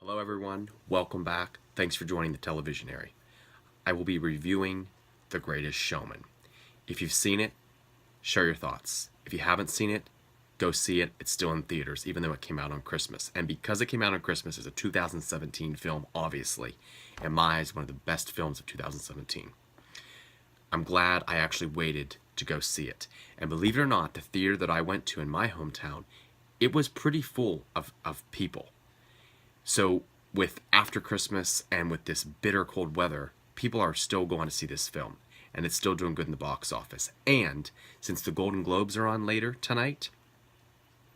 Hello everyone, welcome back. Thanks for joining the Televisionary. I will be reviewing The Greatest Showman. If you've seen it, share your thoughts. If you haven't seen it, go see it. It's still in theaters, even though it came out on Christmas. And because it came out on Christmas, it's a 2017 film, obviously. In my eyes, one of the best films of 2017. I'm glad I actually waited to go see it. And believe it or not, the theater that I went to in my hometown, it was pretty full of people. So with after Christmas and with this bitter cold weather, people are still going to see this film, and it's still doing good in the box office. And since the Golden Globes are on later tonight,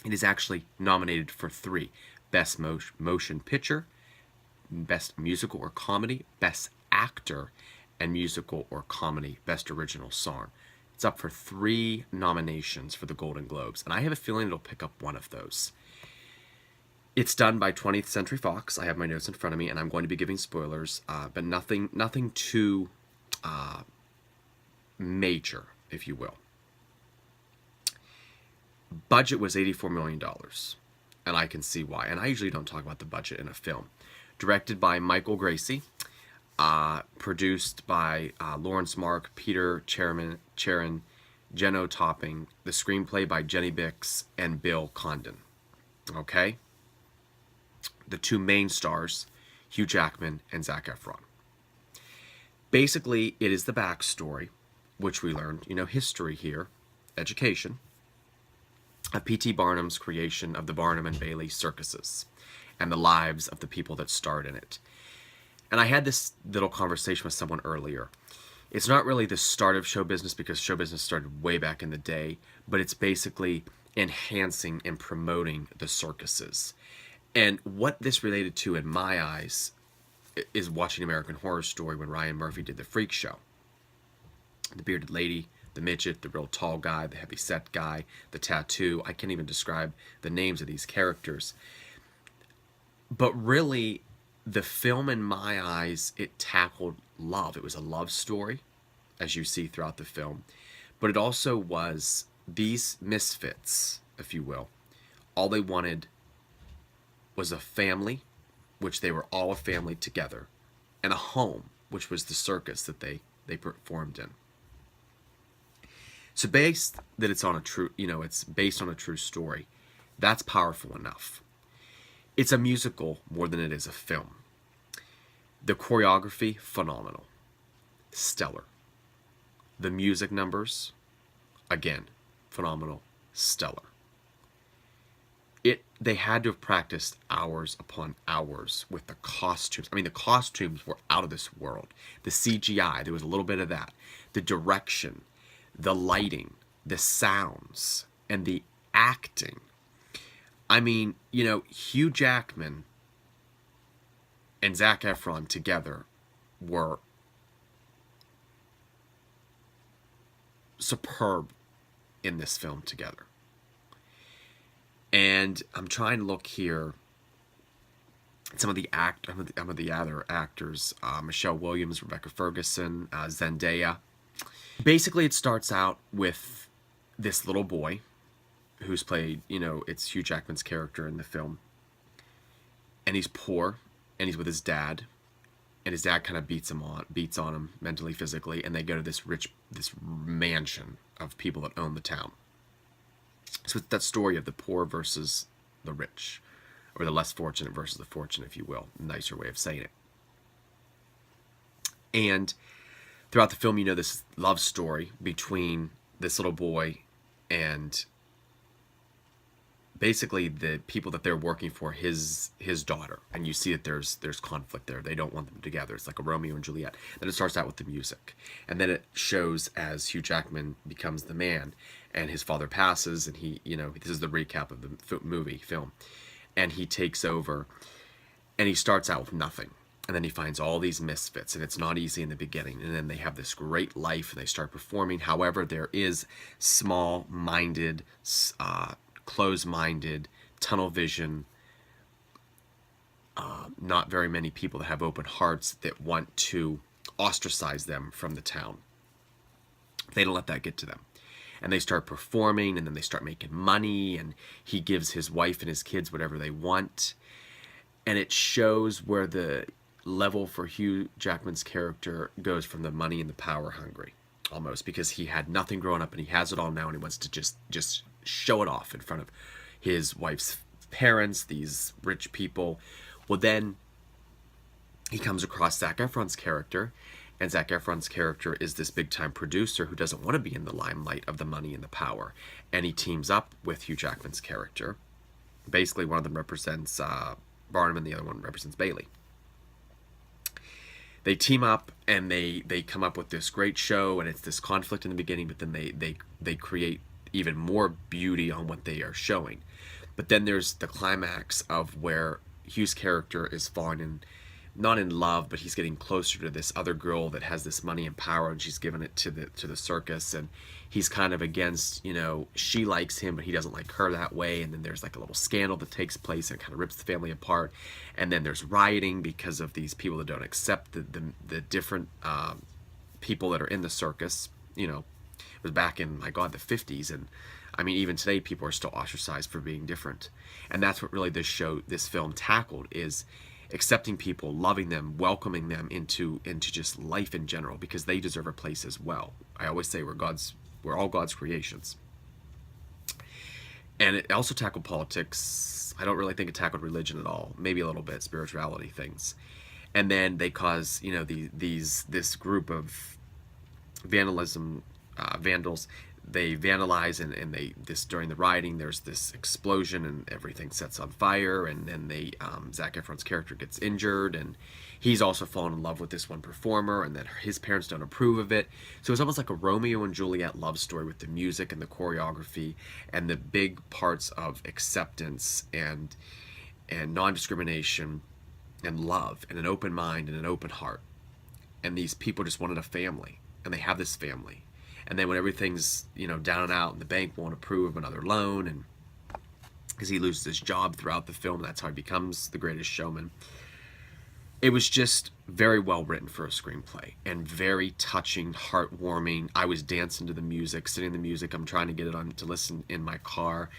it is actually nominated for 3: Best Motion Picture, Best Musical or Comedy, Best Actor, and Musical or Comedy, Best Original Song. It's up for 3 nominations for the Golden Globes, and I have a feeling it'll pick up one of those. It's done by 20th Century Fox. I have my notes in front of me, and I'm going to be giving spoilers, but nothing too major, if you will. Budget was $84 million, and I can see why. And I usually don't talk about the budget in a film. Directed by Michael Gracie, produced by Lawrence Mark, Peter Charon, Jenno Topping, the screenplay by Jenny Bix and Bill Condon. Okay? The 2 main stars, Hugh Jackman and Zac Efron. Basically, it is the backstory, which we learned, history here, education, of P.TBarnum's creation of the Barnum and Bailey circuses and the lives of the people that starred in it. And I had this little conversation with someone earlier. It's not really the start of show business, because show business started way back in the day, but it's basically enhancing and promoting the circuses. And what this related to, in my eyes, is watching American Horror Story when Ryan Murphy did the Freak Show. The bearded lady, the midget, the real tall guy, the heavy-set guy, the tattoo. I can't even describe the names of these characters. But really, the film, in my eyes, it tackled love. It was a love story, as you see throughout the film. But it also was these misfits, if you will. All they wanted was a family, which they were all a family together, and a home, which was the circus that they performed in. So based that it's on a true, it's based on a true story, that's powerful enough. It's a musical more than it is a film. The choreography, phenomenal. Stellar. The music numbers, again, phenomenal, stellar. They had to have practiced hours upon hours with the costumes. I mean, the costumes were out of this world. The CGI, there was a little bit of that. The direction, the lighting, the sounds, and the acting. I mean, Hugh Jackman and Zac Efron together were superb in this film together. And I'm trying to look here at some of the other actors, Michelle Williams, Rebecca Ferguson, Zendaya. Basically, it starts out with this little boy who's played, it's Hugh Jackman's character in the film. And he's poor, and he's with his dad. And his dad kind of beats on him mentally, physically, and they go to this mansion of people that own the town. So it's that story of the poor versus the rich, or the less fortunate versus the fortunate, if you will. Nicer way of saying it. And throughout the film, this love story between this little boy and basically the people that they're working for, his daughter. And you see that there's conflict there. They don't want them together. It's like a Romeo and Juliet. Then it starts out with the music. And then it shows as Hugh Jackman becomes the man, and his father passes, and he, this is the recap of the film. And he takes over, and he starts out with nothing. And then he finds all these misfits, and it's not easy in the beginning. And then they have this great life, and they start performing. However, there is small-minded, closed-minded, tunnel vision, not very many people that have open hearts that want to ostracize them from the town. They don't let that get to them. And they start performing, and then they start making money, and he gives his wife and his kids whatever they want. and it shows where the level for Hugh Jackman's character goes from the money and the power hungry, almost, because he had nothing growing up and he has it all now, and he wants to just show it off in front of his wife's parents, these rich people. Well, then he comes across Zac Efron's character, and Zac Efron's character is this big time producer who doesn't want to be in the limelight of the money and the power, and he teams up with Hugh Jackman's character. Basically, one of them represents Barnum and the other one represents Bailey. They team up and they come up with this great show, and it's this conflict in the beginning, but then they create even more beauty on what they are showing. But then there's the climax of where Hugh's character is falling in, not in love, but he's getting closer to this other girl that has this money and power, and she's given it to the circus, and he's kind of against, she likes him, but he doesn't like her that way. And then there's like a little scandal that takes place and kind of rips the family apart. And then there's rioting because of these people that don't accept the different people that are in the circus. It was back in, my God, the 50s, and I mean, even today, people are still ostracized for being different. And that's what really this film tackled, is accepting people, loving them, welcoming them into just life in general, because they deserve a place as well. I always say we're all God's creations. And it also tackled politics. I don't really think it tackled religion at all. Maybe a little bit, spirituality things. And then they cause, this group of vandals. They vandalize, and during the rioting, there's this explosion and everything sets on fire, and then Zac Efron's character gets injured, and he's also fallen in love with this one performer, and then his parents don't approve of it. So it's almost like a Romeo and Juliet love story with the music and the choreography and the big parts of acceptance and non-discrimination and love and an open mind and an open heart. And these people just wanted a family, and they have this family. And then when everything's, down and out, and the bank won't approve of another loan, and because he loses his job throughout the film, that's how he becomes the greatest showman. It was just very well written for a screenplay, and very touching, heartwarming. I was dancing to the music, sitting to the music. I'm trying to get it on to listen in my car.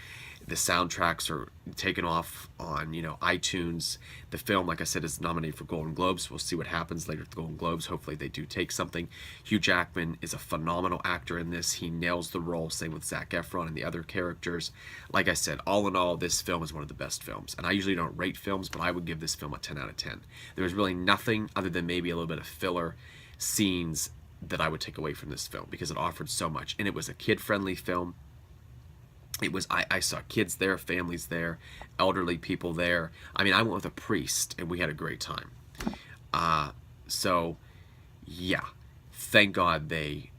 The soundtracks are taken off on, iTunes. The film, like I said, is nominated for Golden Globes. We'll see what happens later at the Golden Globes. Hopefully they do take something. Hugh Jackman is a phenomenal actor in this. He nails the role. Same with Zac Efron and the other characters. Like I said, all in all, this film is one of the best films. And I usually don't rate films, but I would give this film a 10 out of 10. There was really nothing other than maybe a little bit of filler scenes that I would take away from this film, because it offered so much. And it was a kid-friendly film. It was, I saw kids there, families there, elderly people there. I mean, I went with a priest, and we had a great time. So, yeah, thank God they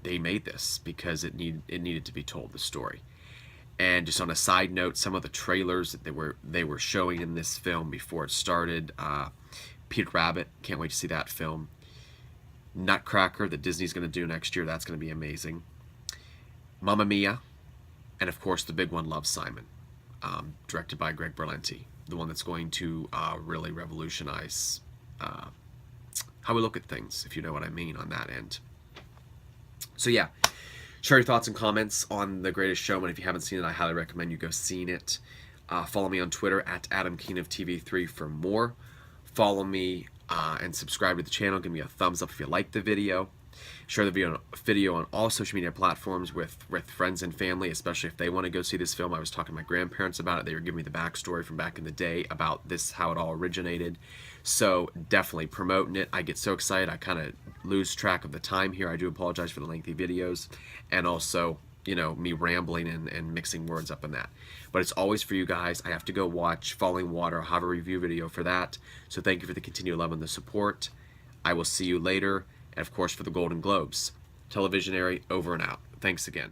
made this, because it needed to be told, the story. And just on a side note, some of the trailers that they were showing in this film before it started, Peter Rabbit, can't wait to see that film. Nutcracker that Disney's going to do next year, that's going to be amazing. Mamma Mia, and of course the big one, Love, Simon, directed by Greg Berlanti, the one that's going to really revolutionize how we look at things, if you know what I mean, on that end. So yeah, share your thoughts and comments on The Greatest Showman. If you haven't seen it, I highly recommend you go see it. Follow me on Twitter at Adam Keen of TV3 for more. Follow me and subscribe to the channel. Give me a thumbs up if you like the video. Share the video on all social media platforms with friends and family, especially if they want to go see this film. I was talking to my grandparents about it. They were giving me the backstory from back in the day about this, how it all originated. So definitely promoting it. I get so excited, I kind of lose track of the time here. I do apologize for the lengthy videos, and also, me rambling and mixing words up in that. But it's always for you guys. I have to go watch Falling Water. I'll have a review video for that. So thank you for the continued love and the support. I will see you later. And of course, for the Golden Globes. Televisionary, over and out. Thanks again.